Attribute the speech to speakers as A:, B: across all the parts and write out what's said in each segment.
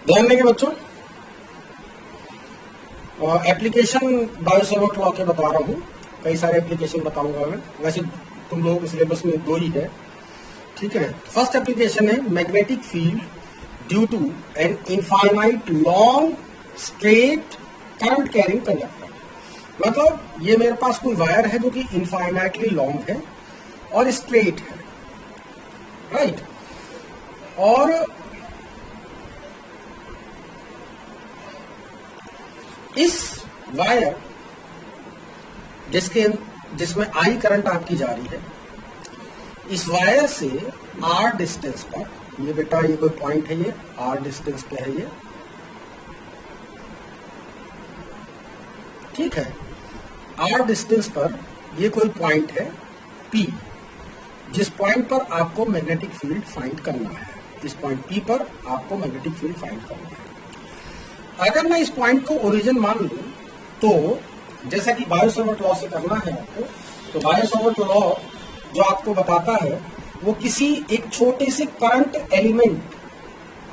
A: ध्यान देंगे बच्चों, एप्लीकेशन बायोसेवर्ट लॉ के बता रहा हूँ, कई सारे एप्लीकेशन बताऊंगा मैं। वैसे तुम लोगों के सिलेबस में 2 ही है, ठीक है। फर्स्ट एप्लीकेशन है magnetic field due to an infinite long straight current carrying conductor. मतलब ये मेरे पास कोई वायर है जो कि इनफाइनाइटली लॉन्ग है और स्ट्रेट है, राइट। और इस वायर जिसमें आई करंट आपकी जा रही है, इस वायर से आर डिस्टेंस पर, ये बेटा ये कोई पॉइंट है, ये आर डिस्टेंस पे है ये, ठीक है। आर डिस्टेंस पर ये कोई पॉइंट है पी, जिस पॉइंट पर आपको मैग्नेटिक फील्ड फाइंड करना है। इस पॉइंट पी पर आपको मैग्नेटिक फील्ड फाइंड करना है। अगर मैं इस पॉइंट को ओरिजिन मान लूं, तो जैसा कि बायोसेवर्ट लॉ से करना है आपको, तो बायोसेवर्ट लॉ जो आपको बताता है वो किसी एक छोटे से करंट एलिमेंट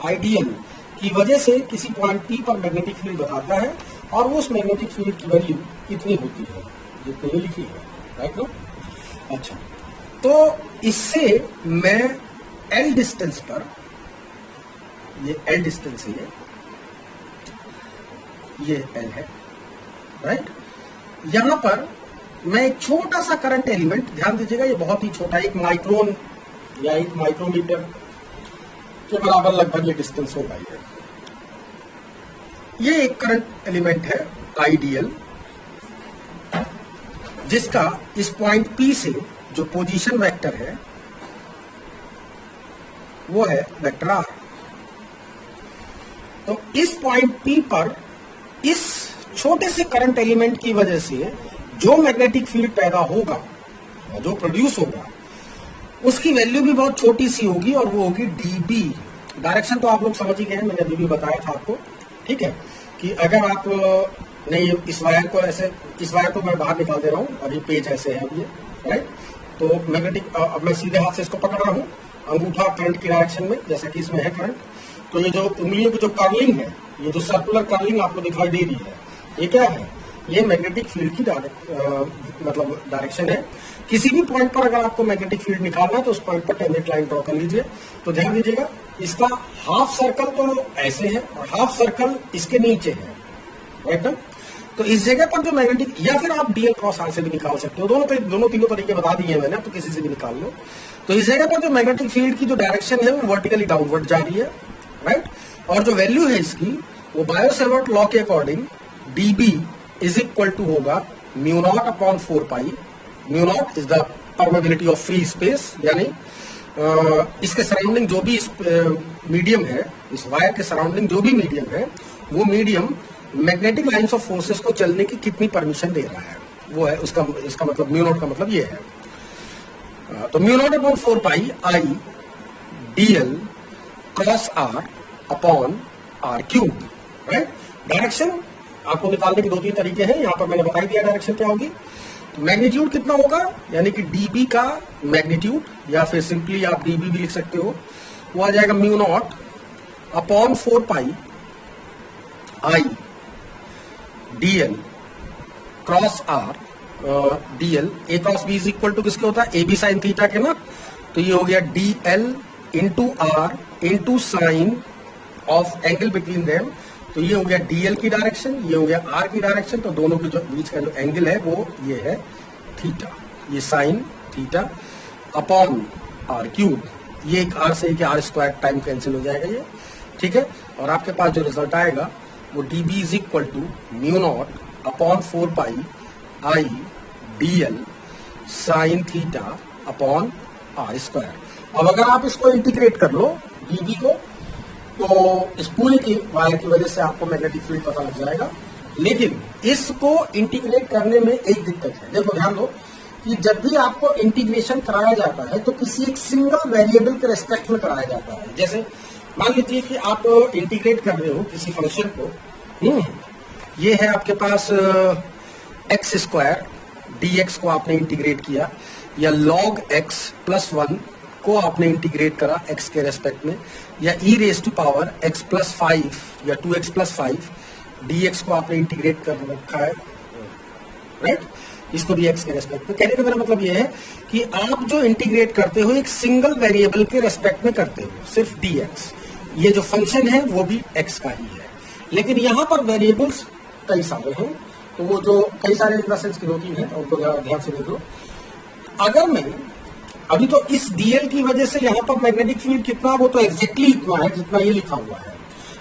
A: आइडियल की वजह से किसी पॉइंट पी पर मैग्नेटिक फील्ड बताता है, और वो उस मैग्नेटिक फील्ड की वैल्यू कितनी होती है, जितनी ये लिखी है, राइट नो। अच्छा, तो इससे मैं एल डिस्टेंस पर, ये एल डिस्टेंस है, ये एल है, राइट। यहां पर मैं एक छोटा सा करंट एलिमेंट, ध्यान दीजिएगा ये बहुत ही छोटा, 1 माइक्रोन या 1 माइक्रोमीटर के बराबर लगभग ये डिस्टेंस होगा। ये एक करंट एलिमेंट है आइडियल, जिसका इस पॉइंट पी से जो पोजीशन वेक्टर है वो है वेक्टर आर। तो इस पॉइंट पी पर इस छोटे से करंट एलिमेंट की वजह से जो मैग्नेटिक फील्ड पैदा होगा, जो प्रोड्यूस होगा, उसकी वैल्यू भी बहुत छोटी सी होगी, और वो होगी डीबी। डायरेक्शन तो आप लोग समझ ही गए हैं, मैंने अभी भी बताया था आपको, ठीक है, कि अगर आप नहीं, इस वायर को ऐसे, इस वायर को मैं बाहर निकाल दे रहा हूं, अभी पेज ऐसे है अभी, राइट। तो मैग्नेटिक, अब मैं सीधे हाथ से इसको पकड़ रहा हूं, अंगूठा करंट की डायरेक्शन में, जैसा कि इसमें है करंट। तो ये जो उंगलियों की जो कर्लिंग है, ये जो सर्कुलर कर्लिंग आपको दिखाई दे रही है, ये क्या है? ये मैग्नेटिक फील्ड की मतलब डायरेक्शन है। किसी भी पॉइंट पर अगर आपको मैग्नेटिक फील्ड निकालना है तो उस पॉइंट पर टेंजेंट लाइन ड्रॉ कर लीजिए। तो ध्यान दीजिएगा, इसका हाफ सर्कल तो ऐसे है और हाफ सर्कल इसके नीचे है, राइट ना। तो इस जगह पर जो मैग्नेटिक, या फिर आप डीएल क्रॉस आर से भी निकाल सकते हो, दोनों तीनों तरीके बता दिए मैंने, तो किसी से भी निकाल लो। तो इस जगह पर जो मैग्नेटिक फील्ड की जो डायरेक्शन है वो वर्टिकली डाउनवर्ड जा रही है, राइट। और जो वैल्यू है इसकी, वो बायोसेवर्ट लॉ के according dB is equal to होगा mu not upon 4 pi. Mu naught is the permeability of free space, यानी इसके सराउंडिंग जो भी मीडियम है, इस वायर के सराउंडिंग जो भी मीडियम है, वो medium magnetic lines of forces को चलने की कितनी परमिशन दे रहा है, वो है उसका, इसका मतलब म्यू नॉट का मतलब ये है। तो mu not upon 4 pi I dl cross R upon R cube, right. Direction आपको निकालने के 2-3 तरीके हैं, यहां पर मैंने बता दिया डायरेक्शन क्या होगी। तो मैग्नीट्यूड कितना होगा, यानी कि dB का मैग्नीट्यूड, या फिर सिंपली आप dB भी लिख सकते हो, वो आ जाएगा mu not upon 4 pi I dl cross R, dl a cross b is equal to किसके होता है, ab साइन थीटा के ना। तो ये हो गया dl into R into sine of angle between them. तो ये हो गया dl की डायरेक्शन, ये हो गया r की डायरेक्शन। तो दोनों के जो बीच का जो एंगल है वो ये है थीटा, ये sine theta upon R cube. ये एक r से एक आर स्क्वायर टाइम कैंसिल हो जाएगा ये, ठीक है। और आपके पास जो रिजल्ट आएगा वो dB is equal to mu not upon 4 pi I dl sine theta upon R square. अब अगर आप इसको इंटीग्रेट कर लो dB को, तो इस पूरे की वायर की वजह से आपको मैग्नेटिक फील्ड पता लग जाएगा। लेकिन इसको इंटीग्रेट करने में एक दिक्कत है। देखो ध्यान दो कि जब भी आपको इंटीग्रेशन कराया जाता है तो किसी एक सिंगल वेरिएबल के रेस्पेक्ट में कराया जाता है। जैसे मान लीजिए कि आप इंटीग्रेट कर रहे हो किसी फंक्शन को, ये है आपके पास एक्स स्क्वायर dx को आपने इंटीग्रेट किया, या log x प्लस 1 को आपने इंटीग्रेट करा x के रेस्पेक्ट में, या e raise to power x plus 5 या 2x प्लस 5 dx को आपने इंटीग्रेट कर रखा है, राइट, इसको भी x के रेस्पेक्ट में। कहने का मेरा मतलब यह है कि आप जो इंटीग्रेट करते हो एक सिंगल वेरिएबल के रेस्पेक्ट में करते हो, सिर्फ dx, ये जो फंक्शन है वो भी x का ही है। लेकिन यहां पर वेरिएबल्स कई सारे हैं, तो वो जो कई सारे इंटरसेंस की होती है उनको ध्यान से देख लो। अगर मैं अभी तो इस dl की वजह से यहाँ पर मैग्नेटिक फील्ड कितना, वो तो एग्जैक्टली इतना है जितना ये लिखा हुआ है,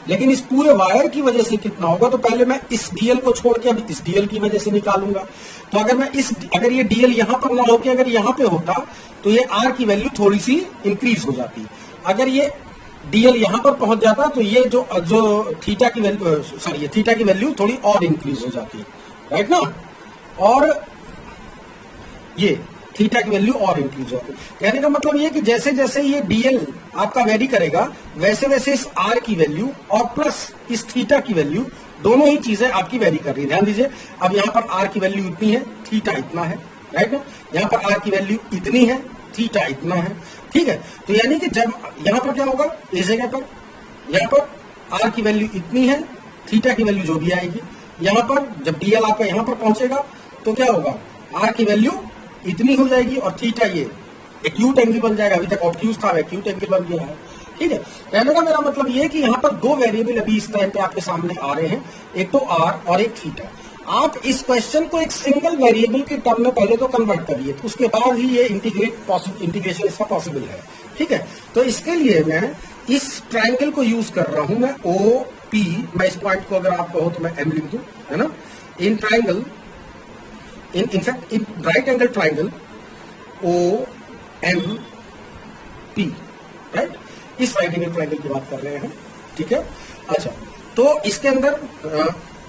A: लेकिन इस पूरे वायर की वजह से कितना होगा, तो पहले मैं इस dl को छोड़ के अब इस dl की वजह से निकालूंगा। तो अगर ये dl यहाँ पर ना होके अगर यहाँ पे होता तो ये r की वैल्यू थोड़ी सी इंक्रीज हो जाती। अगर ये dl यहाँ पर पहुंच जाता तो ये जो थीटा की वैल्यू, सॉरी, ये थीटा की वैल्यू थोड़ी और इंक्रीज हो जाती, राइट ना, और ये थीटा की वैल्यू और इंक्रीज होगी। कहने का मतलब ये कि जैसे जैसे ये dl आपका वेरी करेगा वैसे वैसे इस r की वैल्यू और प्लस इस थीटा की वैल्यू, दोनों ही चीजें आपकी वेरी कर रही है। ध्यान दीजिए, अब यहाँ पर r की वैल्यू इतनी है, थीटा इतना है, राइट ना, यहाँ पर r की वैल्यू इतनी है, थीटा इतना है, ठीक है। तो यानी कि जब यहाँ पर क्या होगा, इस जगह पर यहाँ पर r की वैल्यू इतनी है, थीटा की वैल्यू जो भी आएगी, यहाँ पर जब dl आपका यहाँ पर पहुंचेगा तो क्या होगा, r की वैल्यू इतनी हो जाएगी और थीटा ये एक्यूट एंगल बन जाएगा। अभी तक ऑब्ट्यूज था, एक्यूट एंगल बन गया है, ठीक है। कहने का मेरा मतलब ये है कि यहाँ पर दो वेरिएबल अभी इस टाइम पे आपके सामने आ रहे हैं, एक तो r और एक थीटा। आप इस क्वेश्चन को एक सिंगल वेरिएबल के टर्म में पहले तो कन्वर्ट करिए, तो उसके बाद ही ये इंटीग्रेशन इसका पॉसिबल है, ठीक है। तो इसके लिए मैं इस ट्राइंगल को यूज कर रहा हूं, मैं ओ पी, मैं इस पॉइंट को अगर आप कहो तो मैं एम लिख दूं, है ना। In triangle, in fact in right angle triangle OMP, right, इस राइट एंगल ट्राइंगल की बात कर रहे हैं, ठीक है। अच्छा, तो इसके अंदर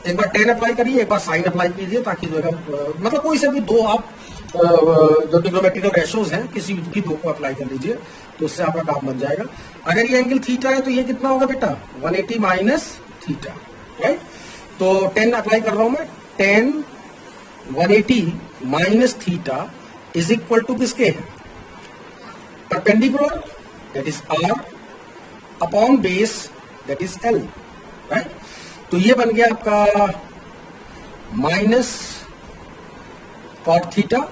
A: एक बार tan अप्लाई करिए, एक बार sin अप्लाई कीजिए, ताकि जो है मतलब कोई से भी दो आप जो ट्रिग्नोमेट्रिकल रेशियोज हैं किसी भी दो को अप्लाई कर लीजिए, तो उससे आपका काम बन जाएगा। अगर ये एंगल थीटा है तो ये कितना होगा बेटा, 180 माइनस थीटा, राइट। तो tan अप्लाई कर रहा हूं मैं, tan 180 minus theta is equal to किसके है, perpendicular that is r upon base that is l, right. तो ये बन गया आपका minus cot theta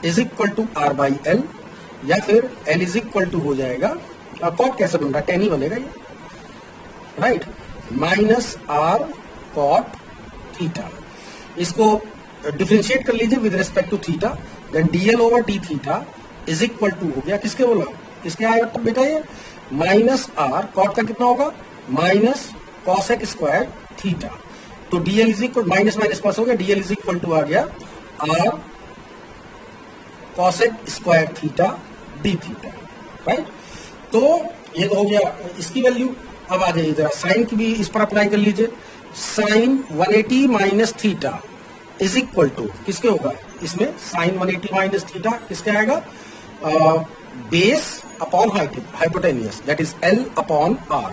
A: is equal to r by l, या फिर l इज इक्वल टू हो जाएगा, कॉट कैसे बन रहा है, टेन ही बनेगा ये, right, minus r cot theta. इसको डिफरेंशिएट कर लीजिए with respect to theta, then dl over d theta is equal to हो गया, किसके बोला, किसके आएगा बेटा, ये माइनस r कॉट का कितना होगा, माइनस कॉसेक स्क्वायर थीटा। तो dl is equal, minus minus plus हो गया, dl इज इक्वल टू आ गया r cosec square theta d theta, right. तो ये तो हो गया इसकी वैल्यू। अब आ जाइए जरा साइन की भी इस पर अप्लाई कर लीजिए, sine 180 minus theta is equal to किसके होगा, इसमें साइन 180 माइनस थीटा किसके आएगा, base upon hypotenuse that is l upon r,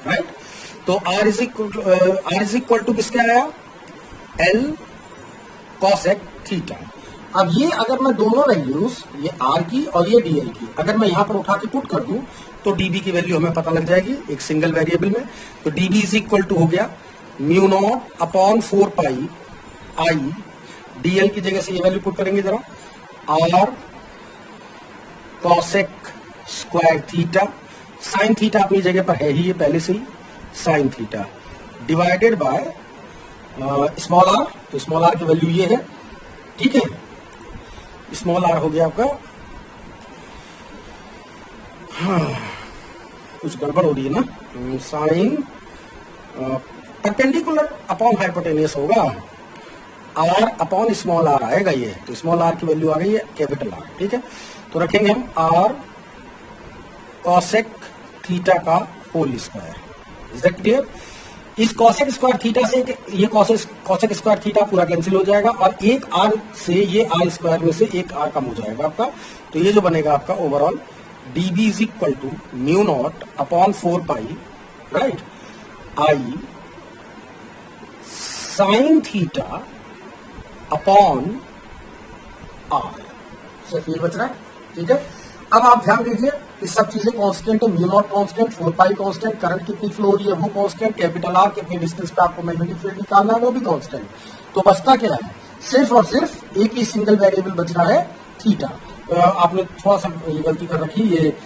A: right. तो r इज इक्वल टू किसके आया, l कॉसेक थीटा। अब ये अगर मैं दोनों वैल्यूज, ये r की और ये dl की, अगर मैं यहां पर उठा के पुट कर दूं तो db की वैल्यू हमें पता लग जाएगी एक सिंगल वेरिएबल में। तो db इज इक्वल टू हो गया mu not upon 4 pi i, dl की जगह से ये वैल्यू पुट करेंगे जरा, r cosec square theta, sine theta अपनी जगह पर है ही ये पहले से ही, sine theta divided by small r, तो स्मॉल r की वैल्यू ये है, ठीक है। स्मॉल r हो गया आपका, हाँ कुछ गड़बड़ हो रही है ना, साइन परपेंडिकुलर अपॉन हाइपोटेनियस होगा, r अपॉन स्मॉल r आएगा ये, तो स्मॉल r की वैल्यू आ गई है कैपिटल R, ठीक है। तो रखेंगे हम r कॉसेक थीटा का whole square, is that clear. इस कॉसेक स्क्वायर थीटा से ये कॉसेक स्क्वायर थीटा पूरा कैंसिल हो जाएगा, और एक r से ये r स्क्वायर में से एक r कम हो जाएगा आपका, तो ये जो बनेगा आपका overall db is equal to mu not upon 4 pi, right, i sine theta upon r, सिर्फ ये बच रहा है, ठीक है। अब आप ध्यान दीजिए, ये सब चीजें कांस्टेंट है, म्यू नॉट कांस्टेंट, 4 पाई कांस्टेंट, करंट कितनी फ्लो हो रही है वो कांस्टेंट, कैपिटल आर कितने डिस्टेंस पे आपको मैग्नेटिक फील्ड निकालना है वो भी कांस्टेंट। तो बचता क्या है, सिर्फ और सिर्फ एक ही सिंगल वेरिएबल बच रहा है थीटा। आपने थोड़ा सा ये गलती कर रखी, ये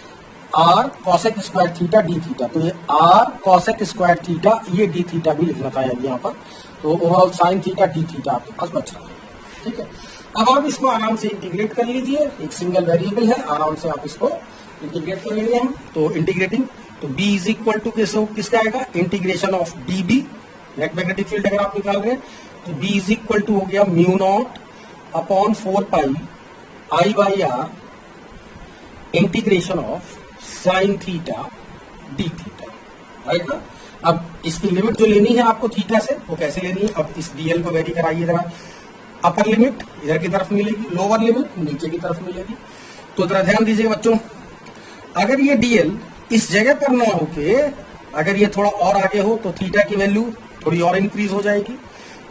A: R cosec square theta D theta, तो ये आर कॉसेक स्क्वायर थीटा, ये डी थीटा भी लिखना था यहाँ पर, तो overall sine theta D theta आपके पास बच रहा है। ठीक है, अब आप इसको आराम से इंटीग्रेट कर लीजिए, एक सिंगल वेरिएबल है, आराम से आप इसको इंटीग्रेट कर लेंगे हम। तो इंटीग्रेटिंग, तो B इज इक्वल टू किसका आएगा, integration of D B, net magnetic field अगर आप निकाल रहे हैं तो B इज इक्वल टू हो गया mu not upon 4 pi I by R integration of sine theta D theta, right ना। अब इसकी लिमिट जो लेनी है आपको थीटा से, वो कैसे लेनी है, अब इस डीएल को वेरी कराइए जरा। अपर लिमिट इधर की तरफ मिलेगी, लोअर लिमिट नीचे की तरफ मिलेगी। तो जरा ध्यान दीजिएगा बच्चों, अगर ये डीएल इस जगह पर ना होके अगर ये थोड़ा और आगे हो तो थीटा की वैल्यू थोड़ी और इंक्रीज हो जाएगी,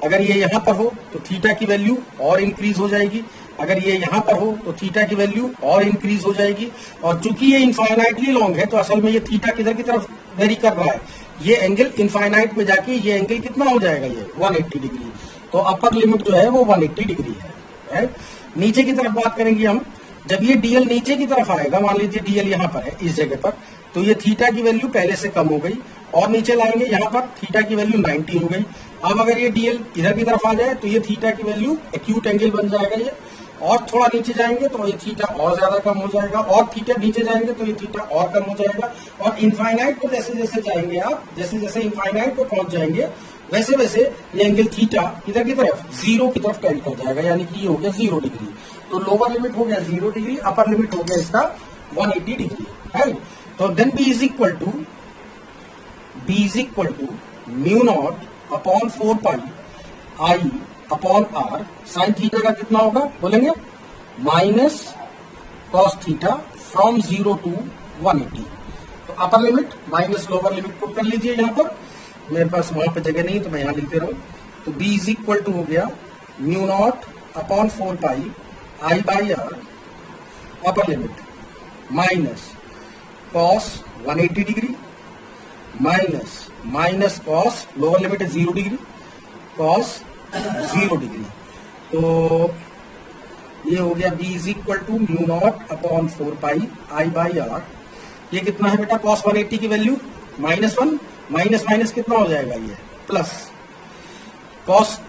A: अगर ये यहां पर हो तो थीटा की वैल्यू और इंक्रीज हो जाएगी, अगर ये यहां पर हो तो थीटा की वैल्यू और इंक्रीज हो जाएगी। और चूंकि ये इनफाइनाइटली लॉन्ग है तो असल में ये थीटा किधर की तरफ वेरी कर रहा है, ये एंगल इनफाइनाइट में जाके ये एंगल कितना हो जाएगा, ये 180 डिग्री। तो अपर लिमिट जो है वो 180 डिग्री है, राइट। नीचे की तरफ बात करेंगे हम, जब ये डीएल नीचे की तरफ आएगा, मान लीजिए डीएल यहाँ पर है इस जगह पर, तो ये थीटा की वैल्यू पहले से कम हो गई, और नीचे लाएंगे यहाँ पर थीटा की वैल्यू 90 हो गई। अब अगर ये डीएल इधर की तरफ आ जाए तो ये थीटा की वैल्यू एक्यूट एंगल बन जाएगा ये, और थोड़ा नीचे जाएंगे तो ये थीटा और ज्यादा कम हो जाएगा, और थीटा नीचे जाएंगे तो ये थीटा और कम हो जाएगा। और इनफाइनाइट को जैसे जैसे जाएंगे आप, जैसे जैसे इनफाइनाइट को पहुंच जाएंगे वैसे वैसे ये एंगल थीटा इधर की तरफ जीरो की तरफ टेंड कर जाएगा, यानी कि ये हो गया 0 डिग्री। तो लोअर लिमिट हो गया 0 डिग्री, अपर लिमिट हो गया इसका 180 डिग्री, राइट। तो then B is equal to mu not upon 4 pi I upon R sine theta का कितना होगा बोलेंगे, minus cos theta from 0 to 180। तो upper limit minus lower limit put कर लीजिए यहाँ पर, मेरे पास वहां पे जगह नहीं तो मैं यहाँ लिखते रहूं। तो B इज इक्वल टू हो गया mu not upon 4 pi I by R upper limit minus cos 180 degree minus minus cos lower limit है 0 डिग्री कॉस 0 डिग्री। तो ये हो गया B is equal to mu not upon 4 pi I by R. ये कितना है बेटा, cos 180 की वैल्यू -1 माइनस माइनस कितना हो जाएगा, ये प्लस। कॉस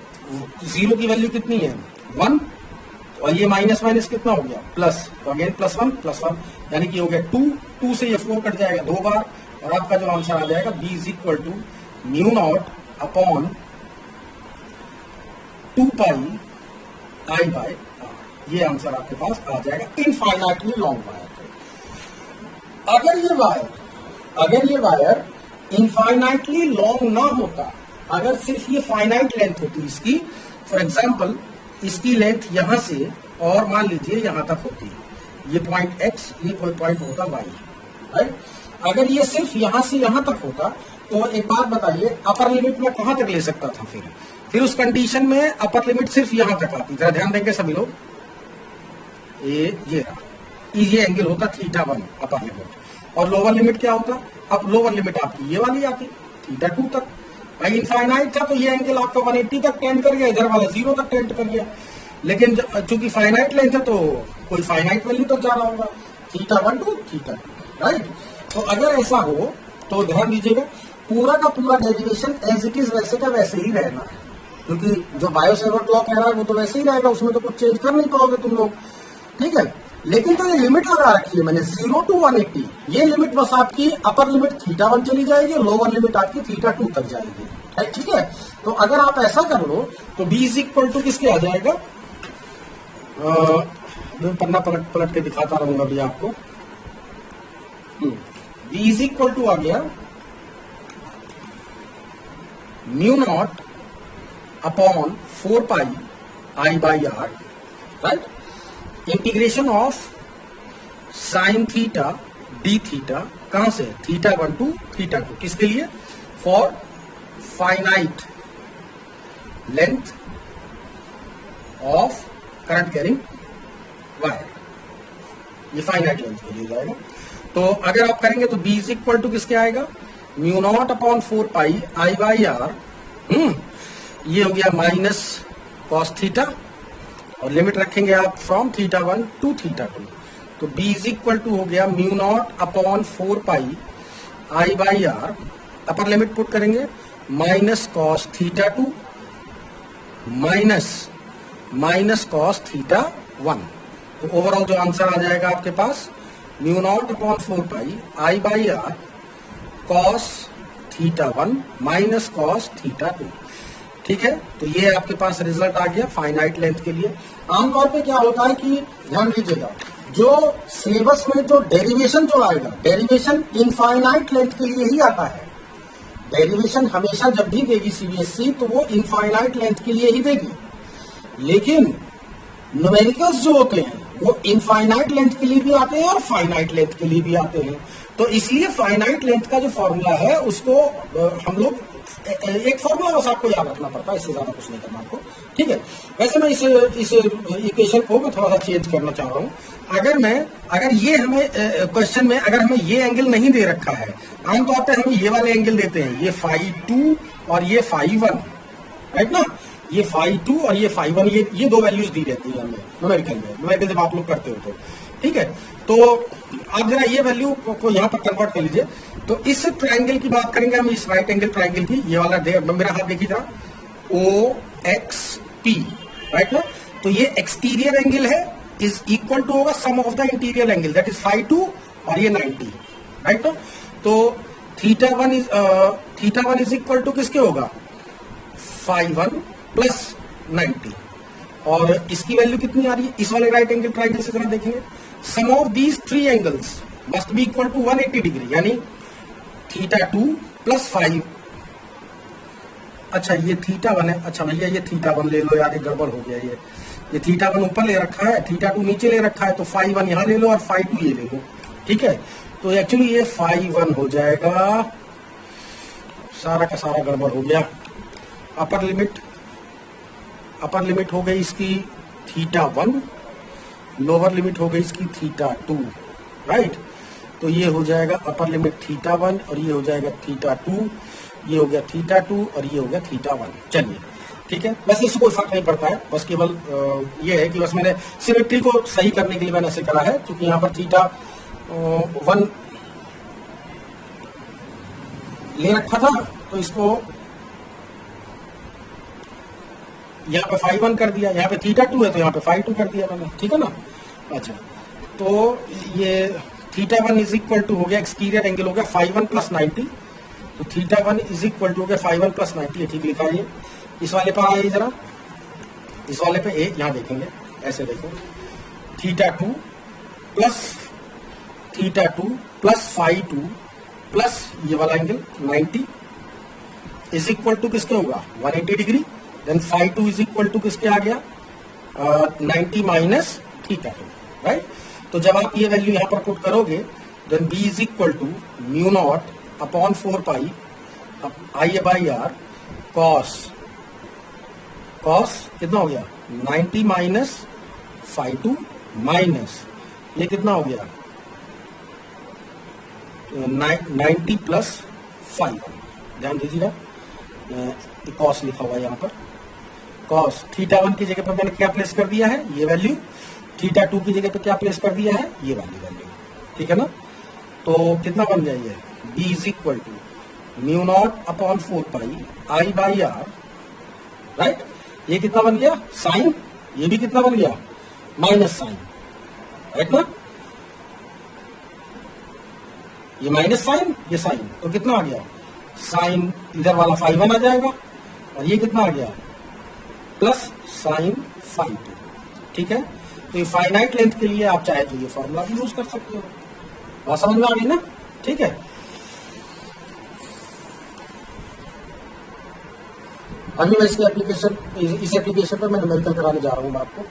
A: 0 की वैल्यू कितनी है 1, और ये माइनस माइनस कितना हो गया प्लस, तो अगेन +1 यानी कि हो गया 2 से ये 4 कट जाएगा 2 बार, और आपका जो आंसर आ जाएगा B is equal to mu not upon 2 pi I by R. ये आंसर आपके पास आ जाएगा इनफाइनाइटली लॉन्ग वायर। अगर ये वायर इनफाइनाइटली लॉन्ग ना होता, अगर सिर्फ ये फाइनाइट लेंथ होती इसकी, फॉर एग्जाम्पल इसकी लेंथ यहां से और मान लीजिए यहां तक होती, ये पॉइंट X, ये पॉइंट होता Y, राइट। अगर ये सिर्फ यहां से यहां तक होता तो एक बात बताइए, अपर लिमिट में कहां तक ले सकता था, फिर उस कंडीशन में अपर लिमिट सिर्फ यहां तक आती। जरा ध्यान देंगे सभी लोग, ये एंगल होता θ1 अपर लिमिट, और लोअर लिमिट क्या होता, अब लोअर लिमिट आपकी ये वाली आती θ2 तक। भाई इनफाइनाइट था तो ये एंगल आपका 180 तक टेंड कर गया, इधर वाला 0 तक टेंड कर गया। लेकिन चूंकि फाइनाइट लेंथ है तो कोई फाइनाइट वैल्यू तक जा रहा होगा, θ1 टू θ2, राइट। तो अगर ऐसा हो तो ध्यान दीजिएगा, पूरा का पूरा डेरिवेशन एज इट इज वैसे का वैसे ही रहना है, क्योंकि जो बायोसेवर्ट लॉ कह रहा है वो तो वैसे ही रहेगा, उसमें तो कुछ चेंज कर नहीं पाओगे तुम लोग, ठीक है। लेकिन तो ये लिमिट लगा रखी है मैंने 0 टू 180, ये लिमिट बस आपकी अपर लिमिट θ1 चली जाएगी, लोअर लिमिट आपकी θ2 तक जाएगी, ठीक है। तो अगर आप ऐसा कर लो तो B इज इक्वल टू किसके आ जाएगा, मैं पन्ना पलट के दिखाता रहूंगा अभी आपको। B इज इक्वल टू आ गया mu not upon 4 pi I by R, right. Integration of sine theta D theta, कहां से, θ1 टू θ2, किसके लिए, for finite length of current carrying wire, ये फाइनाइट लेंथ के लिए जाएगा। तो अगर आप करेंगे तो b इज इक्वल टू किसके आएगा, mu not upon 4 pi I by R, ये हो गया माइनस कॉस थीटा, और लिमिट रखेंगे आप फ्रॉम थीटा 1 टू थीटा 2, तो b इज इक्वल टू हो गया mu not upon 4 pi I by R, upper limit put करेंगे minus cos theta 2 minus cos theta 1, तो ओवरऑल जो आंसर आ जाएगा आपके पास mu not upon 4 pi I by R cos theta 1 minus cos theta 2। ठीक है, तो ये आपके पास रिजल्ट आ गया फाइनाइट लेंथ के लिए। आमतौर पे क्या होता है कि ध्यान दीजिएगा, जो सिलेबस में जो डेरिवेशन जो आएगा, डेरिवेशन इनफाइनाइट लेंथ के लिए ही आता है। डेरिवेशन हमेशा जब भी देगी सीबीएसई तो वो इनफाइनाइट लेंथ के लिए ही देगी, लेकिन न्यूमेरिकल्स जो होते हैं वो इनफाइनाइट लेंथ के लिए भी आते हैं और फाइनाइट लेंथ के लिए भी आते हैं। तो इसलिए फाइनाइट लेंथ का जो फॉर्मूला है उसको हम लोग एक फॉर्मूला बस आपको याद रखना पड़ता है, इससे ज्यादा कुछ नहीं करना आपको। ठीक है, वैसे मैं इस इक्वेशन को मैं थोड़ा सा चेंज करना चाह रहा हूं। अगर ये हमें क्वेश्चन में अगर हमें ये एंगल नहीं दे रखा है, आमतौर पर हमें ये वाले एंगल देते हैं, ये फाई 2 और ये फाई 1, राइट ना, ये फाई 2 और ये फाई 1, ये दो वैल्यूज दी रहती है हमें न्यूमेरिकल जब आप लोग करते हो तो। ठीक है, तो आप जरा ये वैल्यू को यहाँ पर कन्वर्ट कर लीजिए। तो इस ट्राइंगल की बात करेंगे हम, इस राइट एंगल ट्राइंगल की, ये वाला मेरा हाथ देखिए जरा, ओ एक्स पी, राइट ना, तो ये एक्सटीरियर एंगल है, इज इक्वल टू होगा sum of the interior angle, that is phi 2 और ये 90, राइट ना। तो थीटा 1 इज इक्वल टू किसके होगा, फाई 1 प्लस 90, और इसकी वैल्यू कितनी आ रही है इस वाले राइट एंगल ट्राइंगल से, जरा देखेंगे, sum of these 3 angles must be equal to 180 degree, यानी थीटा 2 प्लस 5, अच्छा ये थीटा 1 है, अच्छा भैया ये थीटा 1 ले लो यार, ये गड़बड़ हो गया, ये थीटा 1 ऊपर ले रखा है, थीटा 2 नीचे ले रखा है, तो फाई 1 यहां ले लो और फाई 2 ये ले लो। ठीक है, तो एक्चुअली ये फाई 1 हो जाएगा, सारा का सारा गड़बड़ हो गया। अपर लिमिट हो गई इसकी थीटा 1, लोअर लिमिट हो गई इसकी थीटा 2, राइट। तो ये हो जाएगा अपर लिमिट थीटा 1 और ये हो जाएगा थीटा 2, ये हो गया थीटा 2 और ये हो गया थीटा 1। चलिए ठीक है, वैसे इससे कोई फर्क नहीं पड़ता है, बस केवल ये है कि बस मैंने सिमेट्री को सही करने के लिए मैंने ऐसे करा है, क्योंकि यहाँ पर थीटा 1 ले रखा था, तो इसको यहाँ पे फाई 1 कर दिया, यहाँ पे थीटा 2 है तो यहाँ पे फाई 2 कर दिया मैंने, ठीक है ना। अच्छा, तो ये थीटा 1 इज इक्वल टू हो गया, एक्सटीरियर एंगल हो गया फाई 1 प्लस 90, तो थीटा 1 इज इक्वल टू हो गया फाई 1 प्लस 90, ये ठीक लिखा है। इस वाले पर आइए जरा, इस वाले पे एक यहाँ देखेंगे, ऐसे देखो, थीटा 2 प्लस फाई 2 प्लस ये वाला एंगल 90 इज इक्वल टू किसके होगा, 180 degree. Then phi 2 is equal to किसके आ गया, 90 माइनस थीटा 2, राइट। तो जब आप ये वैल्यू यहां पर पुट करोगे, then b is equal to mu not upon 4 pi I by R cos कितना हो गया, 90 माइनस फाई 2 माइनस ये कितना हो गया, 90 प्लस 5। ध्यान दीजिएगा, कॉस लिखा हुआ है यहाँ पर, कॉस थीटा 1 की जगह पर मैंने क्या प्लेस कर दिया है, ये वैल्यू, थीटा 2 की जगह पे क्या प्लेस कर दिया है, ये वाली वैल्यू, ठीक है ना। तो कितना बन गया ये, b is equal to mu not upon 4 pi I by R, right. ये कितना बन गया साइन, ये भी कितना बन गया माइनस साइन, राइट ना, ये माइनस साइन ये साइन, तो कितना आ गया साइन, इधर वाला फाई 1 आ जाएगा, और ये कितना आ गया प्लस साइन फाई 2, ठीक है। तो ये फाइनाइट लेंथ के लिए आप चाहे तो ये फॉर्मूला भी यूज कर सकते हो, बात समझ में आ गई ना, ठीक है। अभी मैं इस एप्लीकेशन पर मैं न्यूमेरिकल कराने जा रहा हूँ आपको।